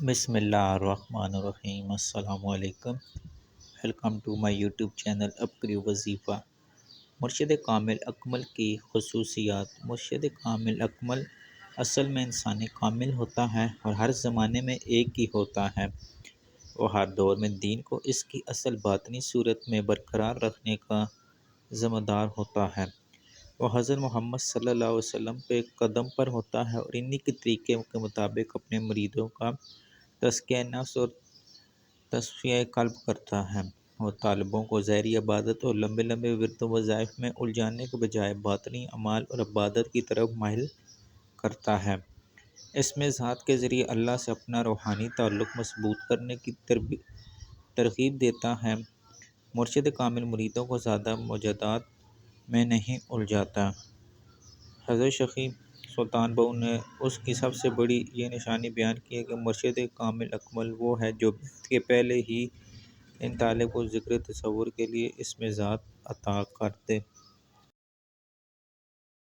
بسم اللہ الرحمن الرحیم۔ السلام علیکم۔ Welcome to my YouTube channel Ubqari وظیفہ۔ مرشد کامل اکمل کی خصوصیات۔ مرشد کامل اکمل اصل میں انسان کامل ہوتا ہے اور ہر زمانے میں ایک ہی ہوتا ہے۔ وہ ہر دور میں دین کو اس کی اصل باطنی صورت میں برقرار رکھنے کا ذمہ دار ہوتا ہے۔ وہ حضرت محمد صلی اللہ علیہ وسلم کے قدم پر ہوتا ہے اور انہی کے طریقے کے مطابق اپنے مریدوں کا تزکیہ نفس اور تصفیہ قلب کرتا ہے۔ وہ طالبوں کو ظاہری عبادت اور لمبے لمبے ورد و وظائف میں الجھانے کے بجائے باطنی اعمال اور عبادت کی طرف مائل کرتا ہے۔ اس میں ذات کے ذریعے اللہ سے اپنا روحانی تعلق مضبوط کرنے کی ترغیب دیتا ہے۔ مرشد کامل مریدوں کو زیادہ موجودات میں نہیں الجھاتا۔ حضرت شیخ سلطان بہو نے اس کی سب سے بڑی یہ نشانی بیان کی ہے کہ مرشد کامل اکمل وہ ہے جو بیعت کے پہلے ہی ان طالب کو ذکر تصور کے لیے اسم ذات عطا کر دے۔